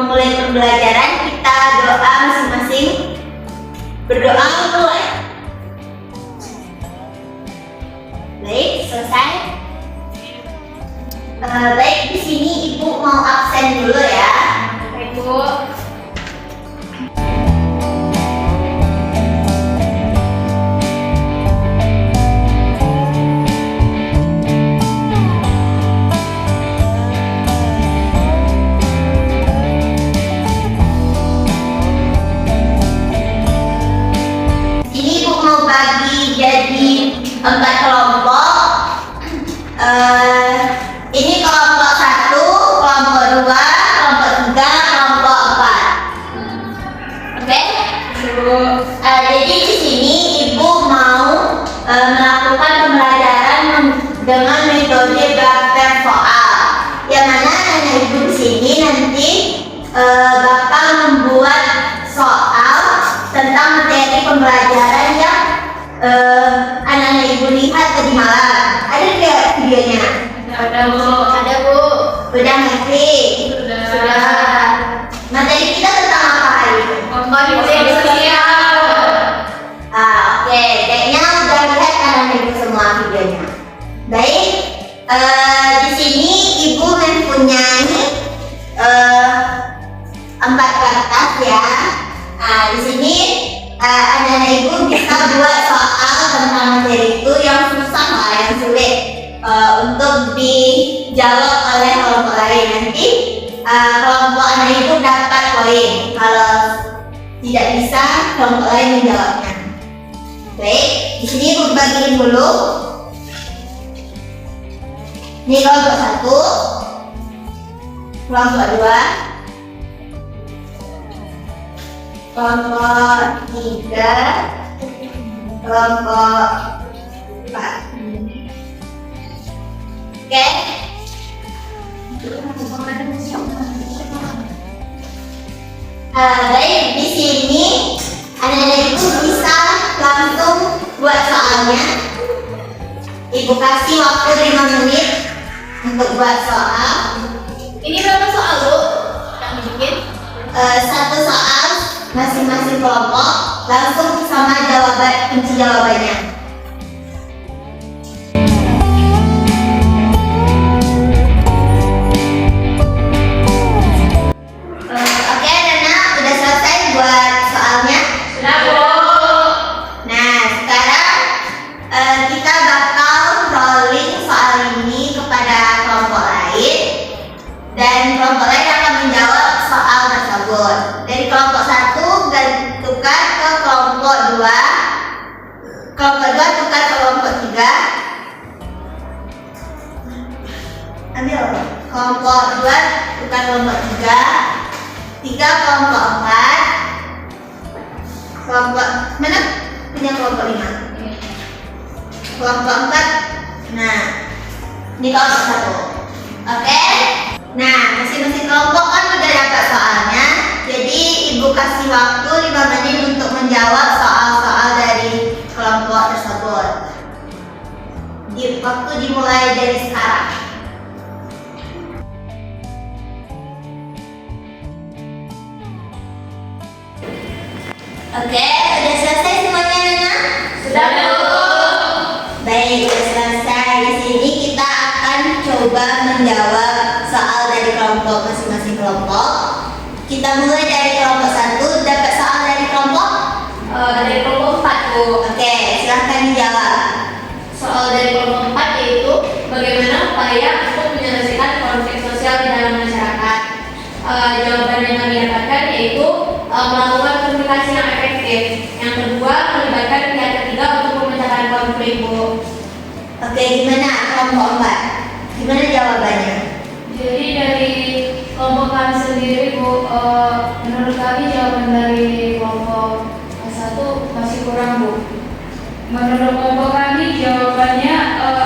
memulai pembelajaran, kita doa masing-masing. Berdoa mulai. Baik, selesai. Baik, di sini Ibu mau absen dulu ya. Baik, Bu. Ini Ibu mau bagi jadi 4 kelompok. Ini kelompok 1, kelompok 2, kelompok 3, kelompok 4. Oke? Jadi di sini Ibu mau melakukan pembelajaran dengan metode daftar soal. Yang mana anak Ibu di sini nanti bakal membuat soal tentang materi pembelajaran yang anak-anak Ibu lihat tadi malam. Ada nggak videonya? Ada, Bu. Ada, Bu. Udah ngerti? Sudah. Materi kita tentang apa hari ini? Media sosial. Oke. Kayaknya udah lihat anak-anak Ibu semua videonya. Baik. Di sini Ibu mempunyai 4 kertas ya. Di sini anak-anak Ibu bisa buat soal tentang materi itu yang susah lah, yang sulit untuk dijawab oleh kelompok lain. Nanti kelompok anak Ibu dapat poin kalau tidak bisa kelompok lain menjawabnya. Baik, di sini Ibu bagiin dulu. Ini kelompok 1, kelompok 2, kelompok 3, kelompok 4. Oke? Baik, di sini anak-anak Ibu bisa langsung buat soalnya. Ibu kasih waktu 5 menit untuk buat soal. Ini berapa soal, Bu? Yang dibikin? 1 soal masing-masing kelompok, langsung sama jawaban, kunci jawabannya. Oke, anak-anak udah selesai buat soalnya? Sudah, Bu. Nah, sekarang kita bakal rolling soal ini kepada kelompok lain, dan kelompok lain akan menjawab soal tersebut. Dari kelompok 1 tukar ke kelompok 2, kelompok 2 tukar ke kelompok 3. Ambil kelompok 2 tukar kelompok 3, 3 kelompok 4, kelompok mana punya kelompok 5, kelompok 4. Nah, ini kelompok 1. Oke. Nah, masing-masing kelompok kan udah dapat soalnya. Jadi Ibu kasih waktu 5 menit untuk menjawab soal-soal dari kelompok tersebut. Waktu dimulai dari sekarang. Oke, udah selesai semuanya, Nana? Sudah, Bu. Baik, udah selesai. Di sini kita akan coba menjawab soal dari kelompok masing-masing kelompok. Kita mulai dari kelompok 1. Dapat soal dari kelompok? Dari kelompok 4, Bu. Oke, silahkan dijawab. Soal dari kelompok 4 yaitu bagaimana upaya untuk menyelesaikan konflik sosial di dalam masyarakat. Jawaban yang kami dapatkan yaitu melakukan komunikasi yang efektif. Yang kedua, melibatkan pihak ketiga untuk memecahkan konflik, Bu. Oke, gimana kelompok 4? Gimana jawabannya? Jadi dari kelompok kami sendiri, Bu, menurut kami jawaban dari kelompok 1 masih kurang, Bu. Menurut kelompok kami jawabannya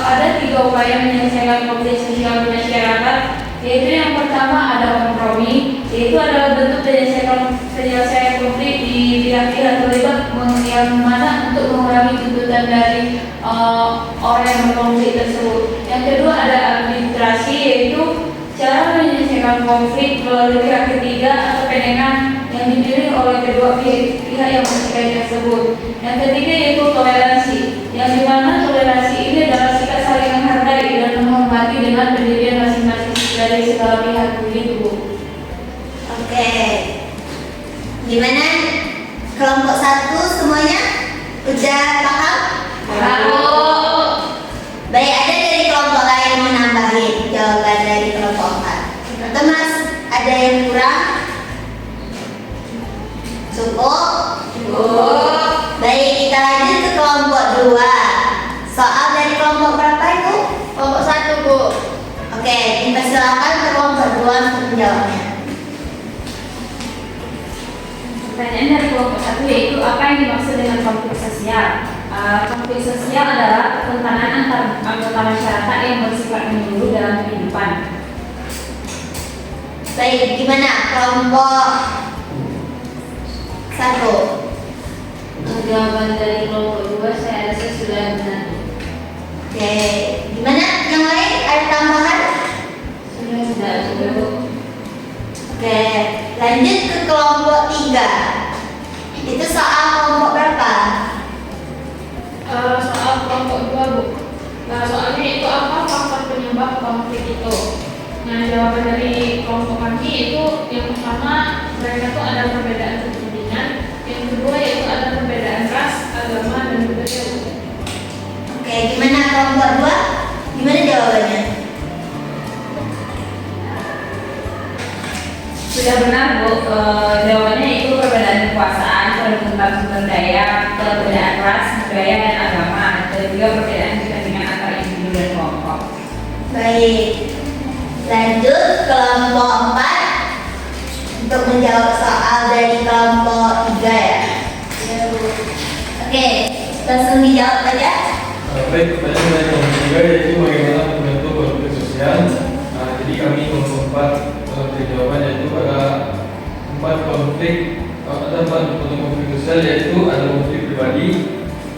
ada 3 upaya menyelesaikan konflik sosial di masyarakat, yaitu yang pertama ada kompromi, yaitu adalah bentuk penyelesaian konflik di pihak-pihak terlibat yang mana untuk mengurangi tuntutan dari orang yang berkonflik tersebut. Yang kedua ada arbitrasi, yaitu cara menyelesaikan konflik melalui pihak ketiga dengan yang dipilih oleh kedua pihak yang bersedia tersebut. Yang ketiga yaitu toleransi, yang dimana toleransi ini adalah sikap saling menghargai dan menghormati dengan pendirian masing-masing dari segala pihak begitu, Bu. Oke. Gimana? Kelompok 1 semuanya udah paham? Paham. Baik, ada dari kelompok lain yang menambahin jawaban dari kelompok 4. Atau Mas, ada yang kurang? Cukup? Cukup. Baik, kita lanjut ke kelompok 2. Soal dari kelompok berapa itu? Kelompok 1, Bu. Oke, kita silakan ke kelompok 2 untuk menjawabnya. Pertanyaan dari kelompok 1 yaitu apa yang dimaksud dengan konflik sosial? Konflik sosial adalah pertentangan antar anggota masyarakat yang bersifat menyeluruh dalam kehidupan. Baik, gimana kelompok 1? Jawaban dari kelompok 2 saya rasa sudah benar. Oke, gimana yang lain? Ada tambahan? Sudah, Bu. Oke, lanjut ke kelompok 3. Itu soal kelompok berapa? Soal kelompok 2, Bu. Nah, soalnya itu apa faktor penyebab konflik itu? Nah, jawaban dari kelompok kami itu yang pertama mereka tuh ada perbedaan kepentingan, yang kedua yaitu ada perbedaan ras, agama dan budaya, Bu. Oke, gimana kelompok 2? Gimana jawabannya? Sudah benar, Bu. Jawabannya itu perbedaan kekuasaan, perebutan sumber daya, perbedaan ras, budaya dan agama, dan juga perbedaan kepentingan antar individu dan kelompok. Baik, lanjut kelompok 4 untuk menjawab soal dari kelompok 3 ya. Oke, langsung dijawab saja. Baik, pertanyaan dari kelompok 3 yaitu bagaimana membentuk konflik sosial. Jadi kami kelompok 4 dari jawaban yaitu ada 4 konflik sosial, yaitu ada konflik pribadi,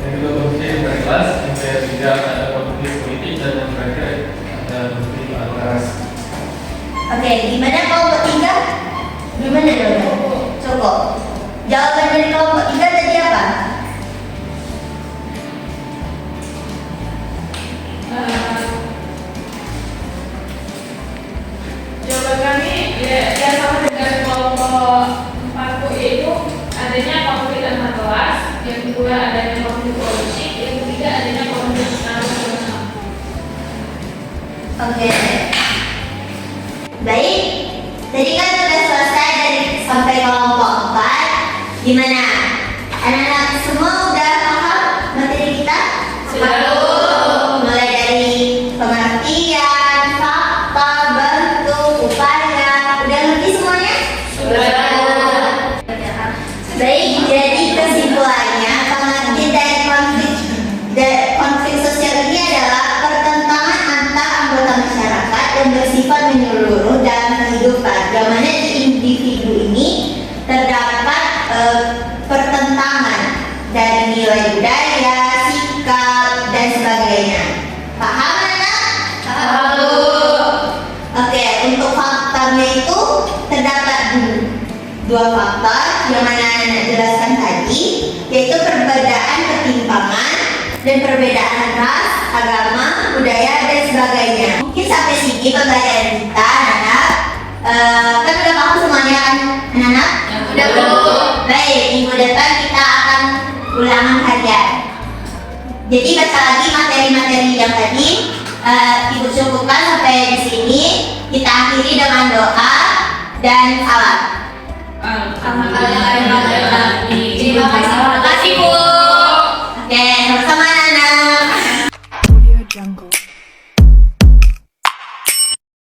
yang kedua konflik antar kelas, yang ketiga ada konflik politik, dan yang terakhir ada konflik antar ras. Oke, gimana kelompok 3? Gimana jawabannya? Cukup. Jawaban dari kelompok 3 tadi apa? Jawaban kami ya sama dengan kelompok 4, Bu, yaitu adanya konflik antar kelas, yang kedua adanya konflik politik, yang ketiga adanya konflik nasional. Oke. Baik. Tadi kan sudah selesai dari sampai kelompok 4. Gimana? Anak-anak semua udah paham materi kita? Sudah. Mulai dari pengertian, fakta, bentuk, upaya. Udah ngerti semuanya? Sudah. Baik, jadi kesimpulannya pengertian dari konflik sosial ini adalah pertentangan antar anggota masyarakat yang bersifat menyeluruh dalam kehidupan. Yang mana di individu ini terdapat pertentangan dari nilai budaya, sikap, dan sebagainya. Paham anak? Paham, Bu. Oke, untuk faktornya itu terdapat dua faktor yang mana anak jelaskan tadi, yaitu perbedaan ketimpangan dan perbedaan ras, agama, budaya, dan sebagainya. Mungkin sampai sini pembelajaran kita, anak-anak. Kan udah paham semuanya kan, anak-anak? Udah, Bu. Baik, minggu depan kita akan ulangan harian. Jadi baca lagi materi-materi yang tadi. Ibu cukupkan sampai di sini. Kita akhiri dengan doa dan salam. Alhamdulillah. Terima kasih.